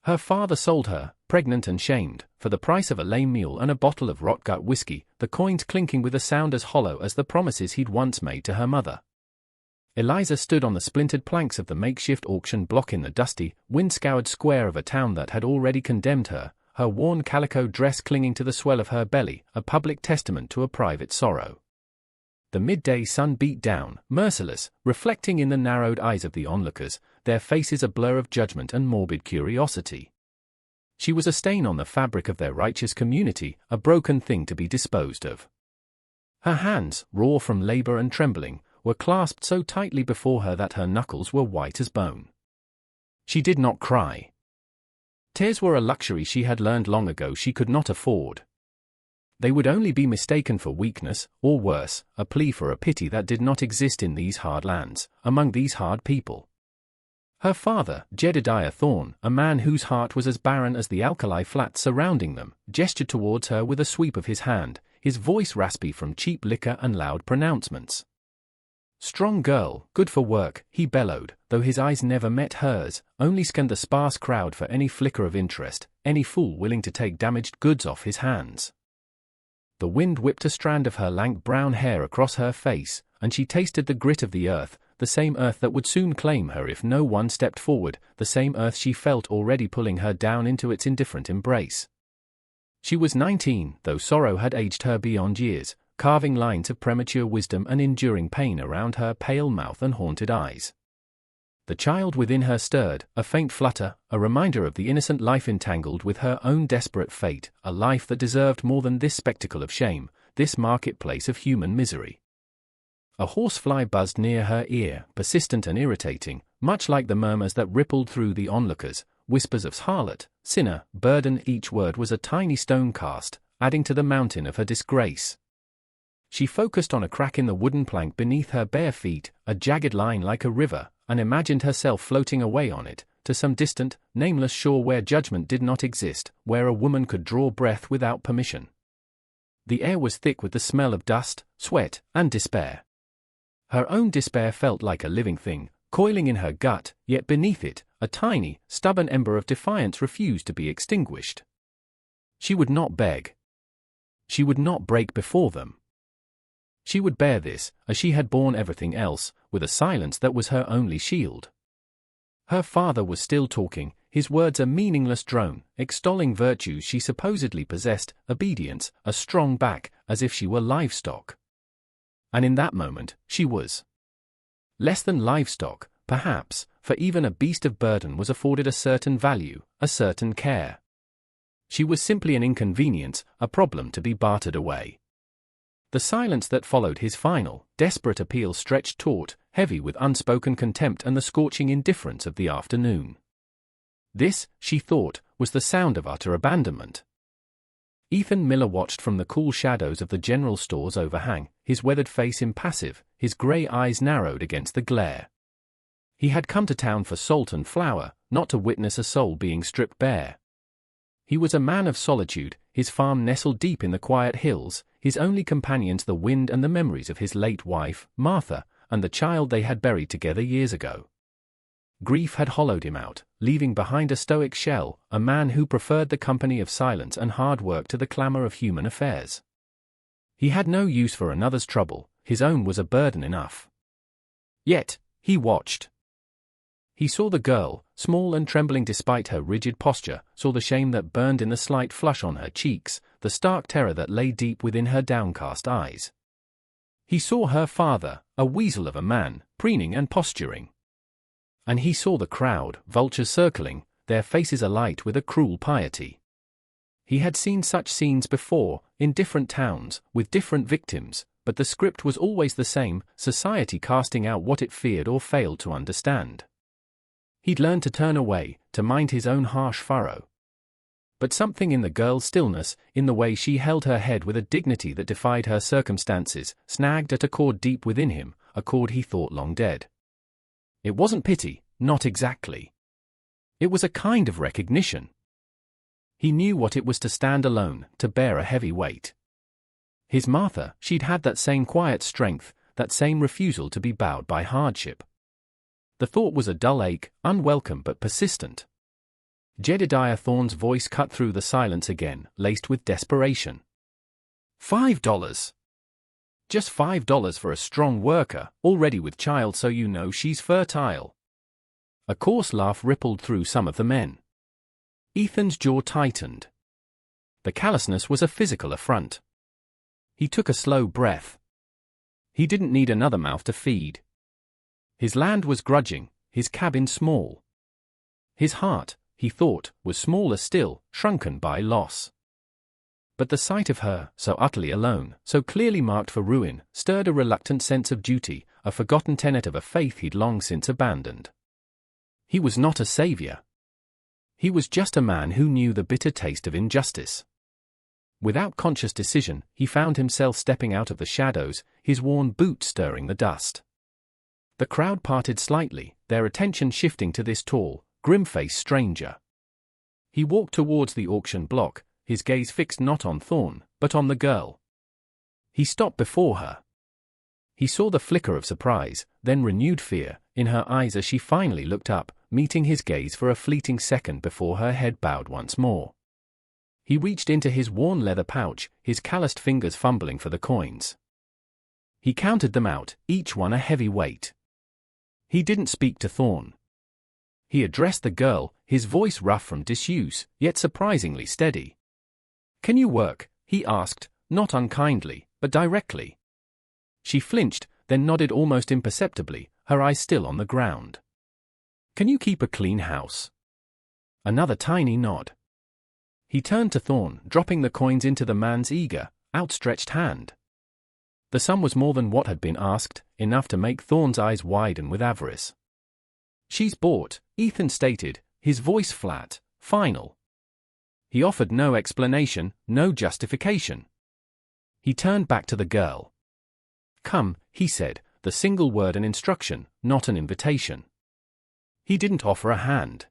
Her father sold her, pregnant and shamed, for the price of a lame meal and a bottle of rot-gut whiskey, the coins clinking with a sound as hollow as the promises he'd once made to her mother. Eliza stood on the splintered planks of the makeshift auction block in the dusty, wind-scoured square of a town that had already condemned her, her worn calico dress clinging to the swell of her belly, a public testament to a private sorrow. The midday sun beat down, merciless, reflecting in the narrowed eyes of the onlookers, their faces a blur of judgment and morbid curiosity. She was a stain on the fabric of their righteous community, a broken thing to be disposed of. Her hands, raw from labor and trembling, were clasped so tightly before her that her knuckles were white as bone. She did not cry. Tears were a luxury she had learned long ago she could not afford. They would only be mistaken for weakness, or worse, a plea for a pity that did not exist in these hard lands, among these hard people. Her father, Jedediah Thorne, a man whose heart was as barren as the alkali flats surrounding them, gestured towards her with a sweep of his hand, his voice raspy from cheap liquor and loud pronouncements. "Strong girl, good for work," he bellowed, though his eyes never met hers, only scanned the sparse crowd for any flicker of interest, any fool willing to take damaged goods off his hands. The wind whipped a strand of her lank brown hair across her face, and she tasted the grit of the earth, the same earth that would soon claim her if no one stepped forward, the same earth she felt already pulling her down into its indifferent embrace. She was 19, though sorrow had aged her beyond years, carving lines of premature wisdom and enduring pain around her pale mouth and haunted eyes. The child within her stirred, a faint flutter, a reminder of the innocent life entangled with her own desperate fate, a life that deserved more than this spectacle of shame, this marketplace of human misery. A horsefly buzzed near her ear, persistent and irritating, much like the murmurs that rippled through the onlookers, whispers of harlot, sinner, burden. Each word was a tiny stone cast, adding to the mountain of her disgrace. She focused on a crack in the wooden plank beneath her bare feet, a jagged line like a river, and imagined herself floating away on it, to some distant, nameless shore where judgment did not exist, where a woman could draw breath without permission. The air was thick with the smell of dust, sweat, and despair. Her own despair felt like a living thing, coiling in her gut, yet beneath it, a tiny, stubborn ember of defiance refused to be extinguished. She would not beg. She would not break before them. She would bear this, as she had borne everything else, with a silence that was her only shield. Her father was still talking, his words a meaningless drone, extolling virtues she supposedly possessed, obedience, a strong back, as if she were livestock. And in that moment, she was less than livestock, perhaps, for even a beast of burden was afforded a certain value, a certain care. She was simply an inconvenience, a problem to be bartered away. The silence that followed his final, desperate appeal stretched taut, heavy with unspoken contempt and the scorching indifference of the afternoon. This, she thought, was the sound of utter abandonment. Ethan Miller watched from the cool shadows of the general store's overhang, his weathered face impassive, his grey eyes narrowed against the glare. He had come to town for salt and flour, not to witness a soul being stripped bare. He was a man of solitude, his farm nestled deep in the quiet hills, his only companions the wind and the memories of his late wife, Martha, and the child they had buried together years ago. Grief had hollowed him out, leaving behind a stoic shell, a man who preferred the company of silence and hard work to the clamor of human affairs. He had no use for another's trouble, his own was a burden enough. Yet, he watched. He saw the girl, small and trembling despite her rigid posture, saw the shame that burned in the slight flush on her cheeks, the stark terror that lay deep within her downcast eyes. He saw her father, a weasel of a man, preening and posturing. And he saw the crowd, vultures circling, their faces alight with a cruel piety. He had seen such scenes before, in different towns, with different victims, but the script was always the same, society casting out what it feared or failed to understand. He'd learned to turn away, to mind his own harsh furrow. But something in the girl's stillness, in the way she held her head with a dignity that defied her circumstances, snagged at a chord deep within him, a chord he thought long dead. It wasn't pity, not exactly. It was a kind of recognition. He knew what it was to stand alone, to bear a heavy weight. His Martha, she'd had that same quiet strength, that same refusal to be bowed by hardship. The thought was a dull ache, unwelcome but persistent. Jedediah Thorne's voice cut through the silence again, laced with desperation. $5. Just $5 for a strong worker, already with child, so you know she's fertile. A coarse laugh rippled through some of the men. Ethan's jaw tightened. The callousness was a physical affront. He took a slow breath. He didn't need another mouth to feed. His land was grudging, his cabin small. His heart, he thought, was smaller still, shrunken by loss. But the sight of her, so utterly alone, so clearly marked for ruin, stirred a reluctant sense of duty, a forgotten tenet of a faith he'd long since abandoned. He was not a savior. He was just a man who knew the bitter taste of injustice. Without conscious decision, he found himself stepping out of the shadows, his worn boots stirring the dust. The crowd parted slightly, their attention shifting to this tall, grim-faced stranger. He walked towards the auction block, his gaze fixed not on Thorne, but on the girl. He stopped before her. He saw the flicker of surprise, then renewed fear, in her eyes as she finally looked up, meeting his gaze for a fleeting second before her head bowed once more. He reached into his worn leather pouch, his calloused fingers fumbling for the coins. He counted them out, each one a heavy weight. He didn't speak to Thorne. He addressed the girl, his voice rough from disuse, yet surprisingly steady. "Can you work?" he asked, not unkindly, but directly. She flinched, then nodded almost imperceptibly, her eyes still on the ground. "Can you keep a clean house?" Another tiny nod. He turned to Thorne, dropping the coins into the man's eager, outstretched hand. The sum was more than what had been asked, enough to make Thorne's eyes widen with avarice. "She's bought," Ethan stated, his voice flat, final. He offered no explanation, no justification. He turned back to the girl. "Come," he said, the single word an instruction, not an invitation. He didn't offer a hand.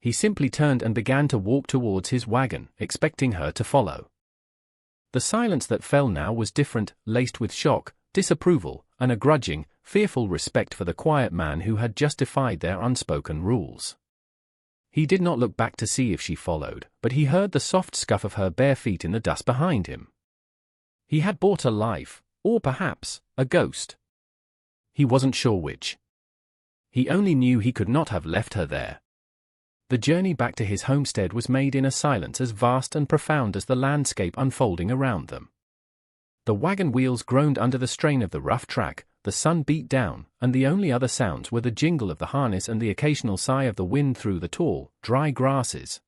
He simply turned and began to walk towards his wagon, expecting her to follow. The silence that fell now was different, laced with shock, disapproval, and a grudging, fearful respect for the quiet man who had just defied their unspoken rules. He did not look back to see if she followed, but he heard the soft scuff of her bare feet in the dust behind him. He had bought a life, or perhaps, a ghost. He wasn't sure which. He only knew he could not have left her there. The journey back to his homestead was made in a silence as vast and profound as the landscape unfolding around them. The wagon wheels groaned under the strain of the rough track, the sun beat down, and the only other sounds were the jingle of the harness and the occasional sigh of the wind through the tall, dry grasses.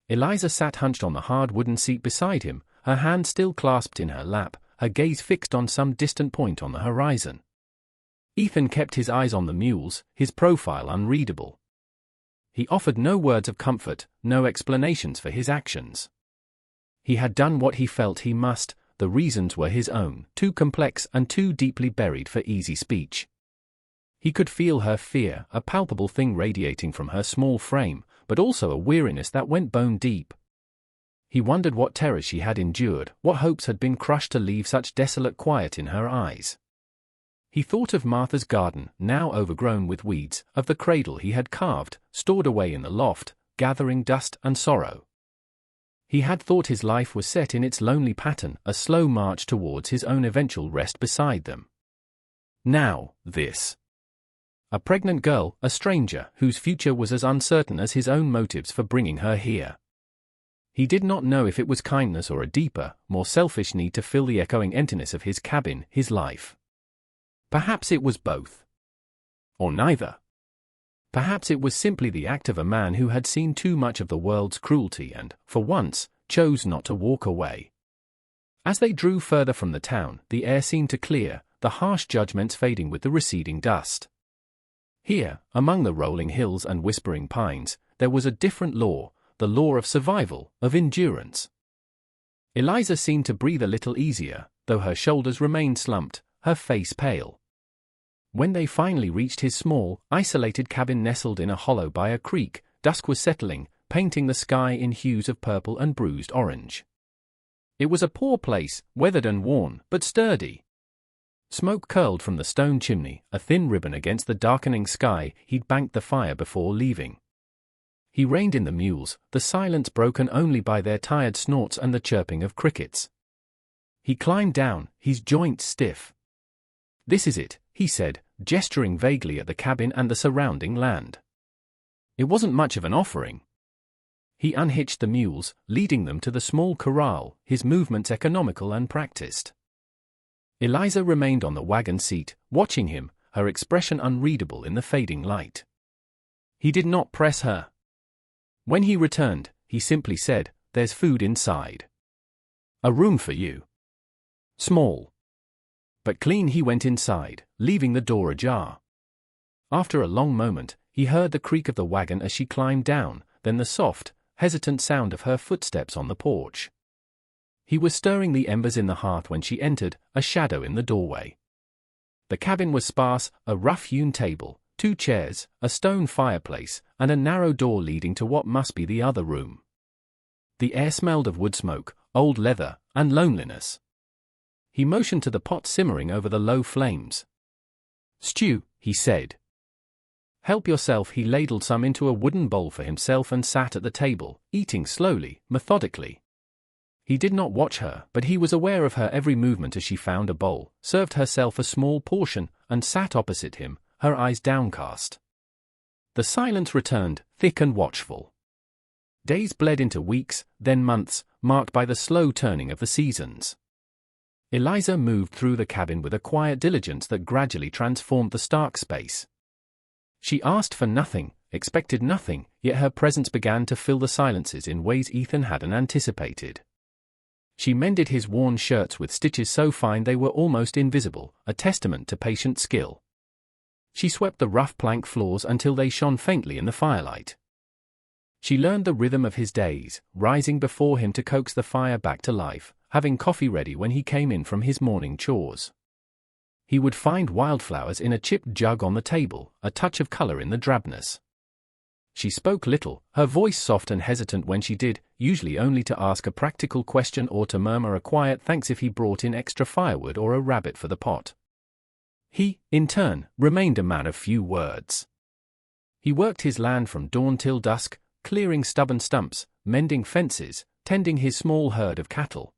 Eliza sat hunched on the hard wooden seat beside him, her hand still clasped in her lap, her gaze fixed on some distant point on the horizon. Ethan kept his eyes on the mules, his profile unreadable. He offered no words of comfort, no explanations for his actions. He had done what he felt he must, the reasons were his own, too complex and too deeply buried for easy speech. He could feel her fear, a palpable thing radiating from her small frame, but also a weariness that went bone deep. He wondered what terrors she had endured, what hopes had been crushed to leave such desolate quiet in her eyes. He thought of Martha's garden, now overgrown with weeds, of the cradle he had carved, stored away in the loft, gathering dust and sorrow. He had thought his life was set in its lonely pattern, a slow march towards his own eventual rest beside them. Now, this. A pregnant girl, a stranger, whose future was as uncertain as his own motives for bringing her here. He did not know if it was kindness or a deeper, more selfish need to fill the echoing emptiness of his cabin, his life. Perhaps it was both. Or neither. Perhaps it was simply the act of a man who had seen too much of the world's cruelty and, for once, chose not to walk away. As they drew further from the town, the air seemed to clear, the harsh judgments fading with the receding dust. Here, among the rolling hills and whispering pines, there was a different law, the law of survival, of endurance. Eliza seemed to breathe a little easier, though her shoulders remained slumped, her face pale. When they finally reached his small, isolated cabin nestled in a hollow by a creek, dusk was settling, painting the sky in hues of purple and bruised orange. It was a poor place, weathered and worn, but sturdy. Smoke curled from the stone chimney, a thin ribbon against the darkening sky. He'd banked the fire before leaving. He reined in the mules, the silence broken only by their tired snorts and the chirping of crickets. He climbed down, his joints stiff. "This is it," he said, gesturing vaguely at the cabin and the surrounding land. It wasn't much of an offering. He unhitched the mules, leading them to the small corral, his movements economical and practiced. Eliza remained on the wagon seat, watching him, her expression unreadable in the fading light. He did not press her. When he returned, he simply said, "There's food inside. A room for you." Small, but clean. He went inside, leaving the door ajar. After a long moment, he heard the creak of the wagon as she climbed down, then the soft, hesitant sound of her footsteps on the porch. He was stirring the embers in the hearth when she entered, a shadow in the doorway. The cabin was sparse, a rough-hewn table, 2 chairs, a stone fireplace, and a narrow door leading to what must be the other room. The air smelled of wood smoke, old leather, and loneliness. He motioned to the pot simmering over the low flames. "Stew," he said. "Help yourself." He ladled some into a wooden bowl for himself and sat at the table, eating slowly, methodically. He did not watch her, but he was aware of her every movement as she found a bowl, served herself a small portion, and sat opposite him, her eyes downcast. The silence returned, thick and watchful. Days bled into weeks, then months, marked by the slow turning of the seasons. Eliza moved through the cabin with a quiet diligence that gradually transformed the stark space. She asked for nothing, expected nothing, yet her presence began to fill the silences in ways Ethan hadn't anticipated. She mended his worn shirts with stitches so fine they were almost invisible, a testament to patient skill. She swept the rough plank floors until they shone faintly in the firelight. She learned the rhythm of his days, rising before him to coax the fire back to life, having coffee ready when he came in from his morning chores. He would find wildflowers in a chipped jug on the table, a touch of color in the drabness. She spoke little, her voice soft and hesitant when she did, usually only to ask a practical question or to murmur a quiet thanks if he brought in extra firewood or a rabbit for the pot. He, in turn, remained a man of few words. He worked his land from dawn till dusk, clearing stubborn stumps, mending fences, tending his small herd of cattle.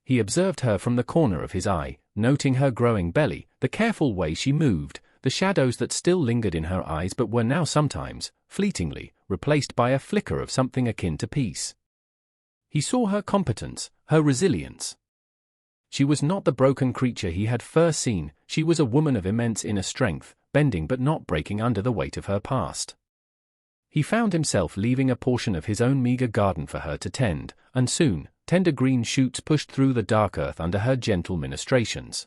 He observed her from the corner of his eye, noting her growing belly, the careful way she moved, the shadows that still lingered in her eyes but were now sometimes, fleetingly, replaced by a flicker of something akin to peace. He saw her competence, her resilience. She was not the broken creature he had first seen, she was a woman of immense inner strength, bending but not breaking under the weight of her past. He found himself leaving a portion of his own meager garden for her to tend, and soon, tender green shoots pushed through the dark earth under her gentle ministrations.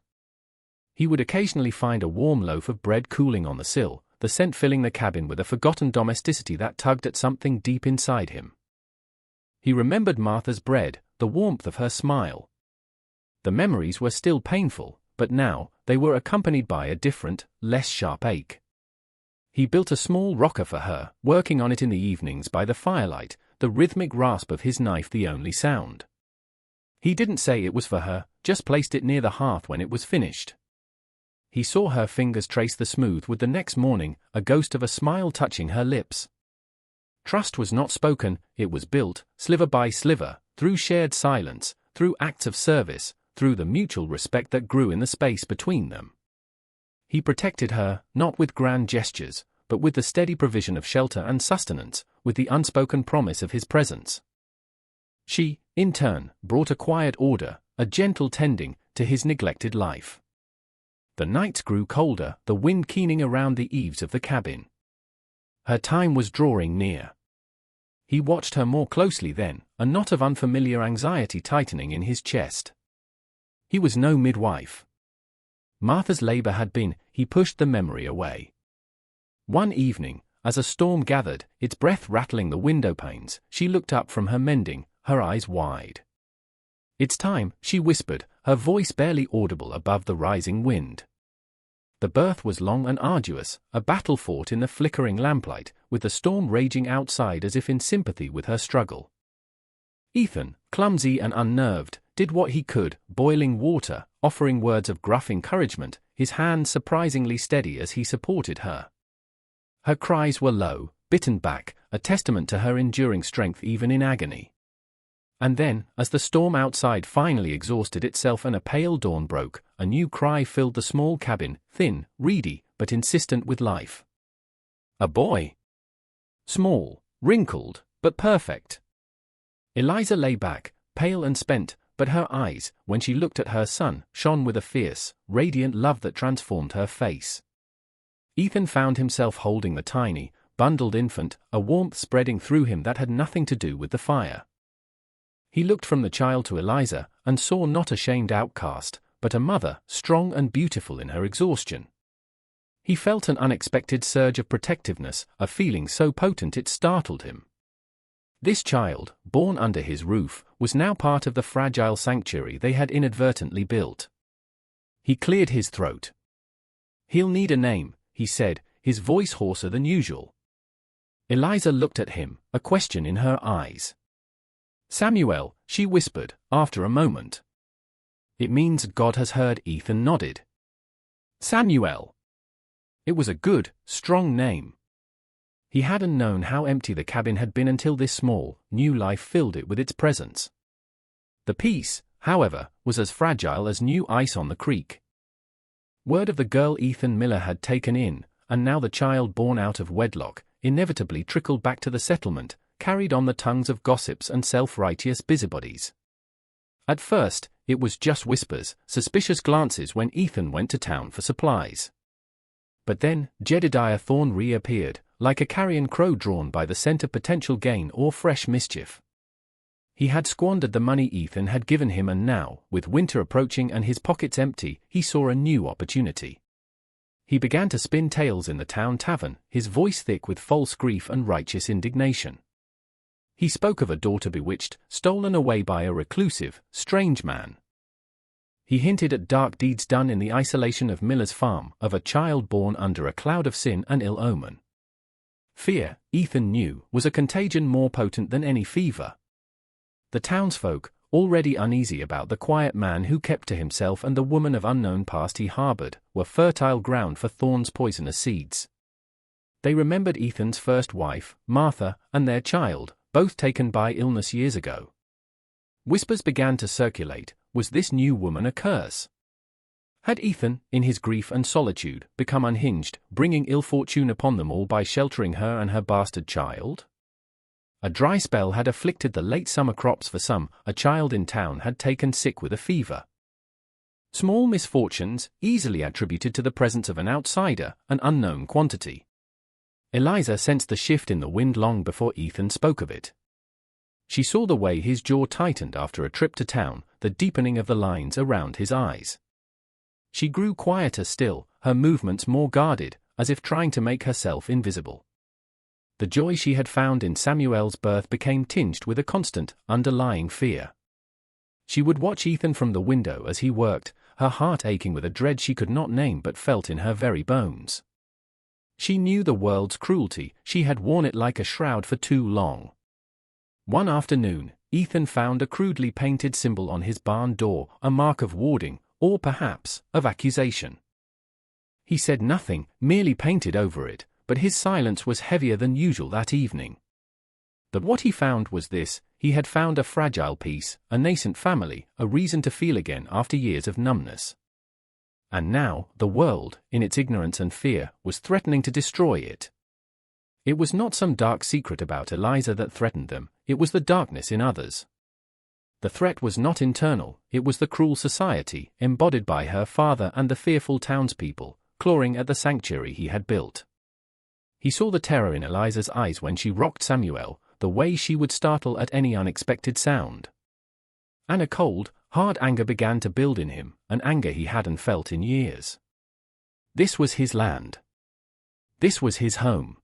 He would occasionally find a warm loaf of bread cooling on the sill, the scent filling the cabin with a forgotten domesticity that tugged at something deep inside him. He remembered Martha's bread, the warmth of her smile. The memories were still painful, but now, they were accompanied by a different, less sharp ache. He built a small rocker for her, working on it in the evenings by the firelight, the rhythmic rasp of his knife the only sound. He didn't say it was for her, just placed it near the hearth when it was finished. He saw her fingers trace the smooth wood the next morning, a ghost of a smile touching her lips. Trust was not spoken, it was built, sliver by sliver, through shared silence, through acts of service, through the mutual respect that grew in the space between them. He protected her, not with grand gestures, but with the steady provision of shelter and sustenance, with the unspoken promise of his presence. She, in turn, brought a quiet order, a gentle tending, to his neglected life. The nights grew colder, the wind keening around the eaves of the cabin. Her time was drawing near. He watched her more closely then, a knot of unfamiliar anxiety tightening in his chest. He was no midwife. Martha's labor had been, he pushed the memory away. One evening, as a storm gathered, its breath rattling the window panes, she looked up from her mending, her eyes wide. "It's time," she whispered, her voice barely audible above the rising wind. The birth was long and arduous, a battle fought in the flickering lamplight, with the storm raging outside as if in sympathy with her struggle. Ethan, clumsy and unnerved, did what he could, boiling water, offering words of gruff encouragement, his hands surprisingly steady as he supported her. Her cries were low, bitten back, a testament to her enduring strength even in agony. And then, as the storm outside finally exhausted itself and a pale dawn broke, a new cry filled the small cabin, thin, reedy, but insistent with life. A boy. Small, wrinkled, but perfect. Eliza lay back, pale and spent, but her eyes, when she looked at her son, shone with a fierce, radiant love that transformed her face. Ethan found himself holding the tiny, bundled infant, a warmth spreading through him that had nothing to do with the fire. He looked from the child to Eliza, and saw not a shamed outcast, but a mother, strong and beautiful in her exhaustion. He felt an unexpected surge of protectiveness, a feeling so potent it startled him. This child, born under his roof, was now part of the fragile sanctuary they had inadvertently built. He cleared his throat. "He'll need a name," he said, his voice hoarser than usual. Eliza looked at him, a question in her eyes. "Samuel," she whispered, after a moment. "It means God has heard," Ethan nodded. Samuel. It was a good, strong name. He hadn't known how empty the cabin had been until this small, new life filled it with its presence. The peace, however, was as fragile as new ice on the creek. Word of the girl Ethan Miller had taken in, and now the child born out of wedlock, inevitably trickled back to the settlement, carried on the tongues of gossips and self-righteous busybodies. At first, it was just whispers, suspicious glances when Ethan went to town for supplies. But then, Jedediah Thorne reappeared, like a carrion crow drawn by the scent of potential gain or fresh mischief. He had squandered the money Ethan had given him, and now, with winter approaching and his pockets empty, he saw a new opportunity. He began to spin tales in the town tavern, his voice thick with false grief and righteous indignation. He spoke of a daughter bewitched, stolen away by a reclusive, strange man. He hinted at dark deeds done in the isolation of Miller's farm, of a child born under a cloud of sin and ill omen. Fear, Ethan knew, was a contagion more potent than any fever. The townsfolk, already uneasy about the quiet man who kept to himself and the woman of unknown past he harbored, were fertile ground for Thorne's poisonous seeds. They remembered Ethan's first wife, Martha, and their child, both taken by illness years ago. Whispers began to circulate. Was this new woman a curse? Had Ethan, in his grief and solitude, become unhinged, bringing ill fortune upon them all by sheltering her and her bastard child? A dry spell had afflicted the late summer crops for some, a child in town had taken sick with a fever. Small misfortunes, easily attributed to the presence of an outsider, an unknown quantity. Eliza sensed the shift in the wind long before Ethan spoke of it. She saw the way his jaw tightened after a trip to town, the deepening of the lines around his eyes. She grew quieter still, her movements more guarded, as if trying to make herself invisible. The joy she had found in Samuel's birth became tinged with a constant, underlying fear. She would watch Ethan from the window as he worked, her heart aching with a dread she could not name but felt in her very bones. She knew the world's cruelty, she had worn it like a shroud for too long. One afternoon, Ethan found a crudely painted symbol on his barn door, a mark of warding, or perhaps, of accusation. He said nothing, merely painted over it, but his silence was heavier than usual that evening. But what he found was this: he had found a fragile piece, a nascent family, a reason to feel again after years of numbness. And now, the world, in its ignorance and fear, was threatening to destroy it. It was not some dark secret about Eliza that threatened them, it was the darkness in others. The threat was not internal, it was the cruel society, embodied by her father and the fearful townspeople, clawing at the sanctuary he had built. He saw the terror in Eliza's eyes when she rocked Samuel, the way she would startle at any unexpected sound. And a cold, hard anger began to build in him, an anger he hadn't felt in years. This was his land. This was his home.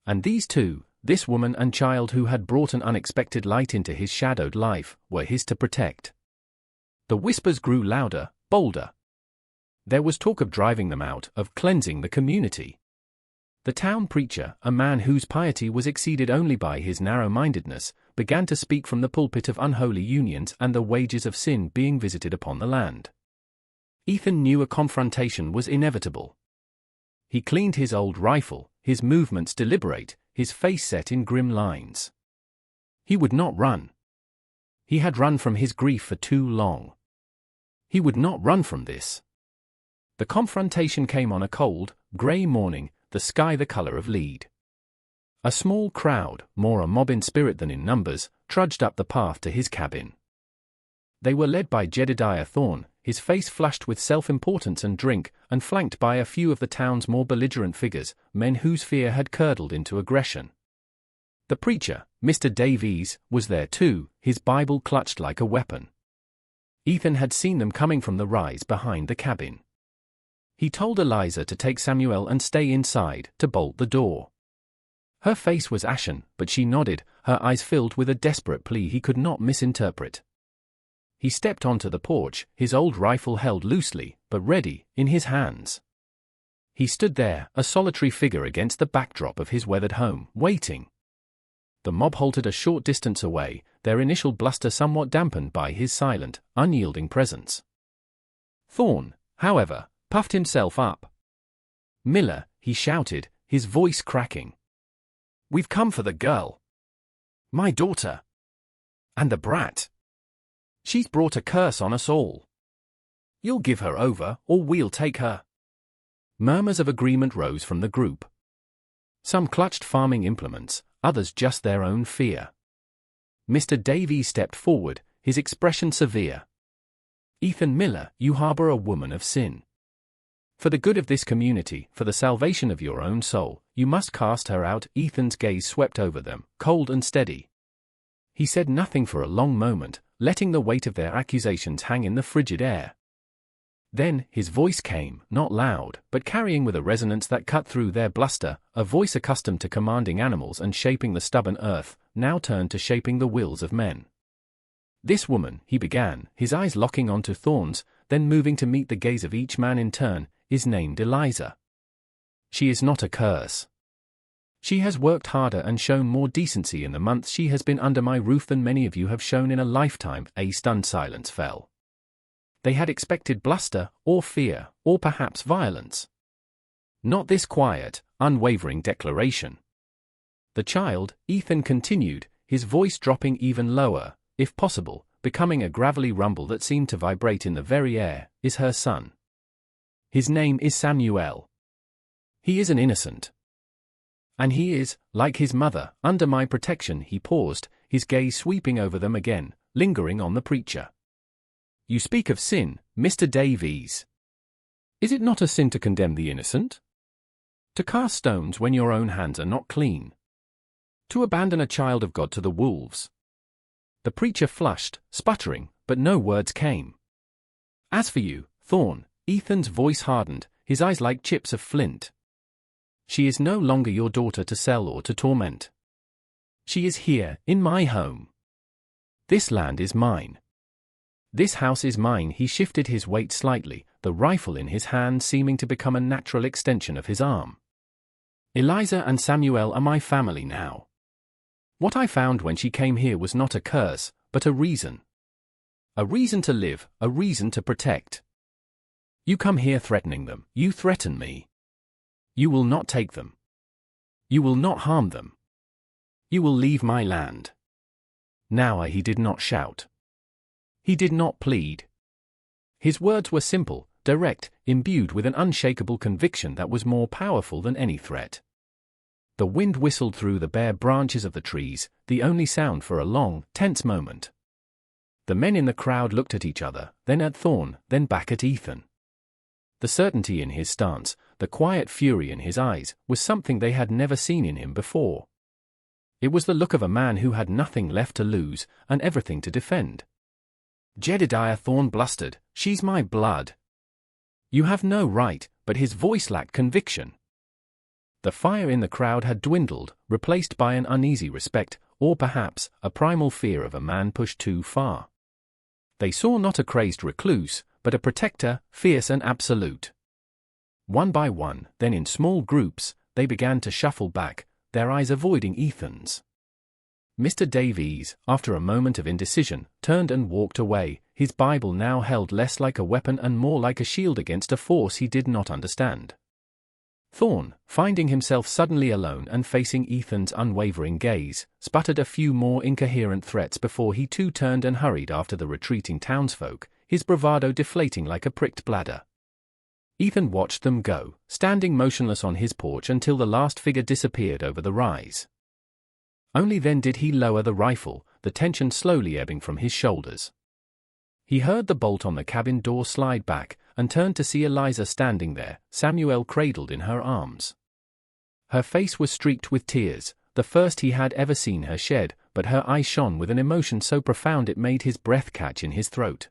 And these two, this woman and child who had brought an unexpected light into his shadowed life, were his to protect. The whispers grew louder, bolder. There was talk of driving them out, of cleansing the community. The town preacher, a man whose piety was exceeded only by his narrow-mindedness, began to speak from the pulpit of unholy unions and the wages of sin being visited upon the land. Ethan knew a confrontation was inevitable. He cleaned his old rifle, his movements deliberate, his face set in grim lines. He would not run. He had run from his grief for too long. He would not run from this. The confrontation came on a cold, grey morning, the sky the color of lead. A small crowd, more a mob in spirit than in numbers, trudged up the path to his cabin. They were led by Jedediah Thorne, his face flushed with self-importance and drink, and flanked by a few of the town's more belligerent figures, men whose fear had curdled into aggression. The preacher, Mr. Davies, was there too, his Bible clutched like a weapon. Ethan had seen them coming from the rise behind the cabin. He told Eliza to take Samuel and stay inside, to bolt the door. Her face was ashen, but she nodded, her eyes filled with a desperate plea he could not misinterpret. He stepped onto the porch, his old rifle held loosely, but ready, in his hands. He stood there, a solitary figure against the backdrop of his weathered home, waiting. The mob halted a short distance away, their initial bluster somewhat dampened by his silent, unyielding presence. Thorne, however, puffed himself up. "Miller," he shouted, his voice cracking. "We've come for the girl. My daughter. And the brat. She's brought a curse on us all. You'll give her over, or we'll take her." Murmurs of agreement rose from the group. Some clutched farming implements, others just their own fear. Mr. Davies stepped forward, his expression severe. "Ethan Miller, you harbor a woman of sin. For the good of this community, for the salvation of your own soul, you must cast her out." Ethan's gaze swept over them, cold and steady. He said nothing for a long moment, letting the weight of their accusations hang in the frigid air. Then, his voice came, not loud, but carrying with a resonance that cut through their bluster, a voice accustomed to commanding animals and shaping the stubborn earth, now turned to shaping the wills of men. "This woman," he began, his eyes locking onto Thorne's, then moving to meet the gaze of each man in turn, "is named Eliza. She is not a curse. She has worked harder and shown more decency in the months she has been under my roof than many of you have shown in a lifetime." A stunned silence fell. They had expected bluster, or fear, or perhaps violence. Not this quiet, unwavering declaration. "The child," Ethan continued, his voice dropping even lower, if possible, becoming a gravelly rumble that seemed to vibrate in the very air, "is her son. His name is Samuel. He is an innocent. And he is, like his mother, under my protection." He paused, his gaze sweeping over them again, lingering on the preacher. "You speak of sin, Mr. Davies. Is it not a sin to condemn the innocent? To cast stones when your own hands are not clean? To abandon a child of God to the wolves?" The preacher flushed, sputtering, but no words came. "As for you, Thorne," Ethan's voice hardened, his eyes like chips of flint. "She is no longer your daughter to sell or to torment. She is here, in my home. This land is mine. This house is mine." He shifted his weight slightly, the rifle in his hand seeming to become a natural extension of his arm. "Eliza and Samuel are my family now. What I found when she came here was not a curse, but a reason. A reason to live, a reason to protect. You come here threatening them, you threaten me. You will not take them. You will not harm them. You will leave my land." Now he did not shout. He did not plead. His words were simple, direct, imbued with an unshakable conviction that was more powerful than any threat. The wind whistled through the bare branches of the trees, the only sound for a long, tense moment. The men in the crowd looked at each other, then at Thorne, then back at Ethan. The certainty in his stance, the quiet fury in his eyes, was something they had never seen in him before. It was the look of a man who had nothing left to lose, and everything to defend. Jedediah Thorne blustered, "She's my blood." "You have no right," but his voice lacked conviction. The fire in the crowd had dwindled, replaced by an uneasy respect, or perhaps, a primal fear of a man pushed too far. They saw not a crazed recluse, but a protector, fierce and absolute. One by one, then in small groups, they began to shuffle back, their eyes avoiding Ethan's. Mr. Davies, after a moment of indecision, turned and walked away, his Bible now held less like a weapon and more like a shield against a force he did not understand. Thorne, finding himself suddenly alone and facing Ethan's unwavering gaze, sputtered a few more incoherent threats before he too turned and hurried after the retreating townsfolk, his bravado deflating like a pricked bladder. Ethan watched them go, standing motionless on his porch until the last figure disappeared over the rise. Only then did he lower the rifle, the tension slowly ebbing from his shoulders. He heard the bolt on the cabin door slide back, and turned to see Eliza standing there, Samuel cradled in her arms. Her face was streaked with tears, the first he had ever seen her shed, but her eyes shone with an emotion so profound it made his breath catch in his throat.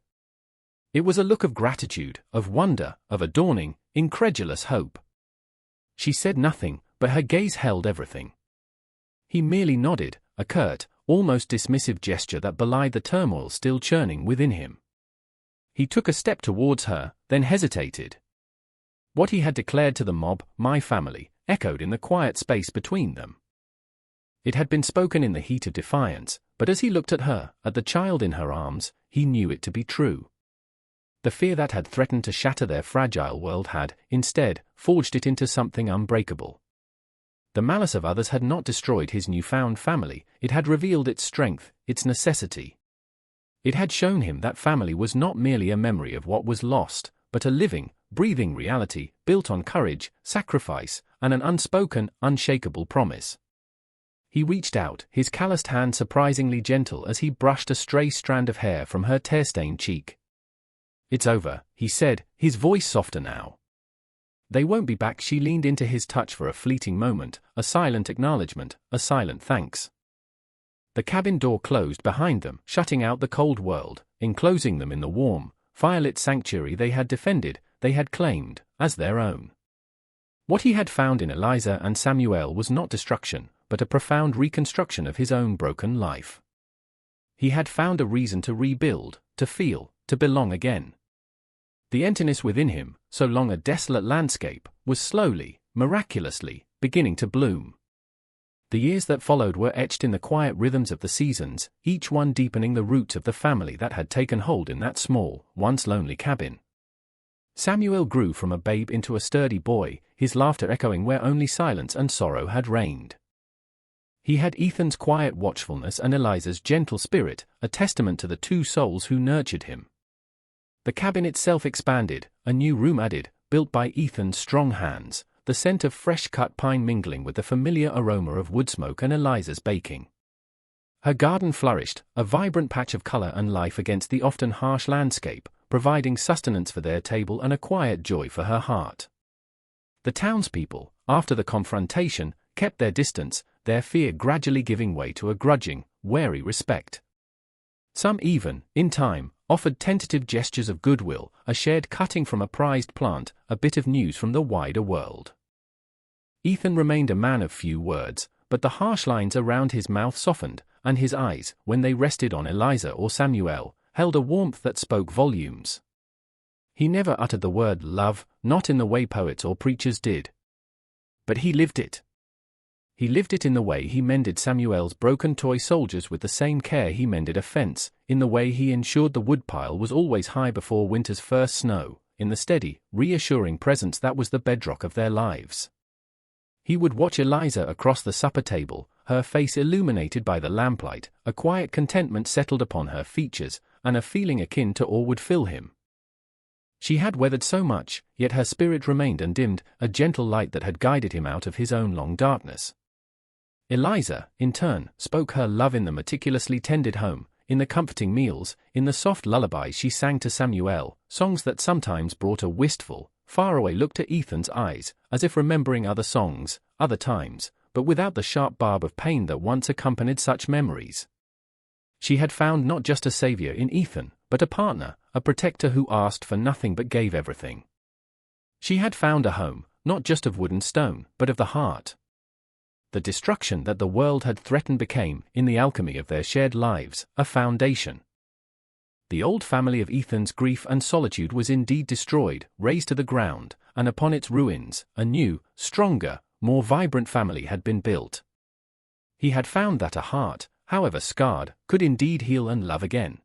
It was a look of gratitude, of wonder, of a dawning, incredulous hope. She said nothing, but her gaze held everything. He merely nodded, a curt, almost dismissive gesture that belied the turmoil still churning within him. He took a step towards her, then hesitated. What he had declared to the mob, "my family," echoed in the quiet space between them. It had been spoken in the heat of defiance, but as he looked at her, at the child in her arms, he knew it to be true. The fear that had threatened to shatter their fragile world had, instead, forged it into something unbreakable. The malice of others had not destroyed his newfound family, it had revealed its strength, its necessity. It had shown him that family was not merely a memory of what was lost, but a living, breathing reality, built on courage, sacrifice, and an unspoken, unshakable promise. He reached out, his calloused hand surprisingly gentle as he brushed a stray strand of hair from her tear-stained cheek. "It's over," he said, his voice softer now. "They won't be back." She leaned into his touch for a fleeting moment, a silent acknowledgement, a silent thanks. The cabin door closed behind them, shutting out the cold world, enclosing them in the warm, firelit sanctuary they had defended, they had claimed, as their own. What he had found in Eliza and Samuel was not destruction, but a profound reconstruction of his own broken life. He had found a reason to rebuild, to feel, to belong again. The emptiness within him, so long a desolate landscape, was slowly, miraculously, beginning to bloom. The years that followed were etched in the quiet rhythms of the seasons, each one deepening the roots of the family that had taken hold in that small, once lonely cabin. Samuel grew from a babe into a sturdy boy, his laughter echoing where only silence and sorrow had reigned. He had Ethan's quiet watchfulness and Eliza's gentle spirit, a testament to the two souls who nurtured him. The cabin itself expanded, a new room added, built by Ethan's strong hands, the scent of fresh-cut pine mingling with the familiar aroma of wood smoke and Eliza's baking. Her garden flourished, a vibrant patch of color and life against the often harsh landscape, providing sustenance for their table and a quiet joy for her heart. The townspeople, after the confrontation, kept their distance, their fear gradually giving way to a grudging, wary respect. Some even, in time, offered tentative gestures of goodwill, a shared cutting from a prized plant, a bit of news from the wider world. Ethan remained a man of few words, but the harsh lines around his mouth softened, and his eyes, when they rested on Eliza or Samuel, held a warmth that spoke volumes. He never uttered the word love, not in the way poets or preachers did. But he lived it. He lived it in the way he mended Samuel's broken toy soldiers with the same care he mended a fence, in the way he ensured the woodpile was always high before winter's first snow, in the steady, reassuring presence that was the bedrock of their lives. He would watch Eliza across the supper table, her face illuminated by the lamplight, a quiet contentment settled upon her features, and a feeling akin to awe would fill him. She had weathered so much, yet her spirit remained undimmed, a gentle light that had guided him out of his own long darkness. Eliza, in turn, spoke her love in the meticulously tended home, in the comforting meals, in the soft lullabies she sang to Samuel, songs that sometimes brought a wistful, faraway look to Ethan's eyes, as if remembering other songs, other times, but without the sharp barb of pain that once accompanied such memories. She had found not just a savior in Ethan, but a partner, a protector who asked for nothing but gave everything. She had found a home, not just of wood and stone, but of the heart. The destruction that the world had threatened became, in the alchemy of their shared lives, a foundation. The old family of Ethan's grief and solitude was indeed destroyed, razed to the ground, and upon its ruins, a new, stronger, more vibrant family had been built. He had found that a heart, however scarred, could indeed heal and love again.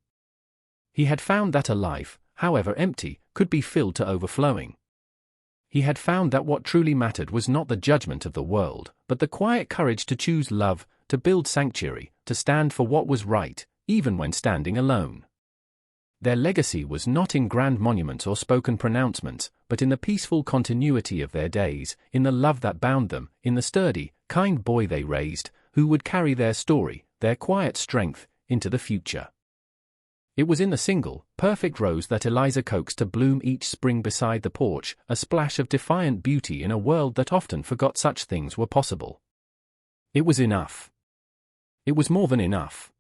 He had found that a life, however empty, could be filled to overflowing. he had found that what truly mattered was not the judgment of the world, but the quiet courage to choose love, to build sanctuary, to stand for what was right, even when standing alone. Their legacy was not in grand monuments or spoken pronouncements, but in the peaceful continuity of their days, in the love that bound them, in the sturdy, kind boy they raised, who would carry their story, their quiet strength, into the future. It was in the single, perfect rose that Eliza coaxed to bloom each spring beside the porch, a splash of defiant beauty in a world that often forgot such things were possible. It was enough. It was more than enough.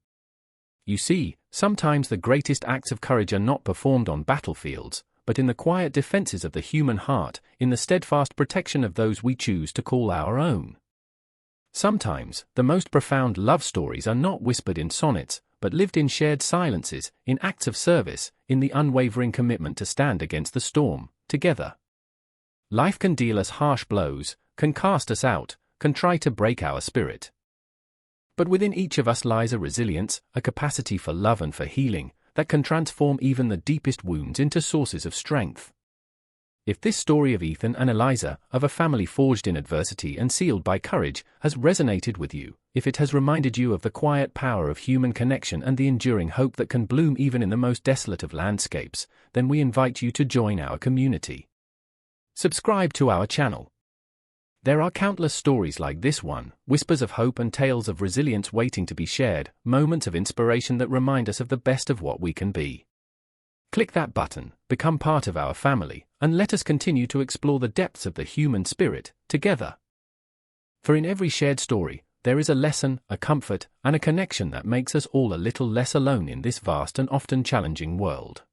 You see, sometimes the greatest acts of courage are not performed on battlefields, but in the quiet defenses of the human heart, in the steadfast protection of those we choose to call our own. Sometimes, the most profound love stories are not whispered in sonnets, but lived in shared silences, in acts of service, in the unwavering commitment to stand against the storm, together. Life can deal us harsh blows, can cast us out, can try to break our spirit. But within each of us lies a resilience, a capacity for love and for healing, that can transform even the deepest wounds into sources of strength. If this story of Ethan and Eliza, of a family forged in adversity and sealed by courage, has resonated with you, if it has reminded you of the quiet power of human connection and the enduring hope that can bloom even in the most desolate of landscapes, then we invite you to join our community. Subscribe to our channel. There are countless stories like this one, whispers of hope and tales of resilience waiting to be shared, moments of inspiration that remind us of the best of what we can be. Click that button, become part of our family, and let us continue to explore the depths of the human spirit, together. For in every shared story, there is a lesson, a comfort, and a connection that makes us all a little less alone in this vast and often challenging world.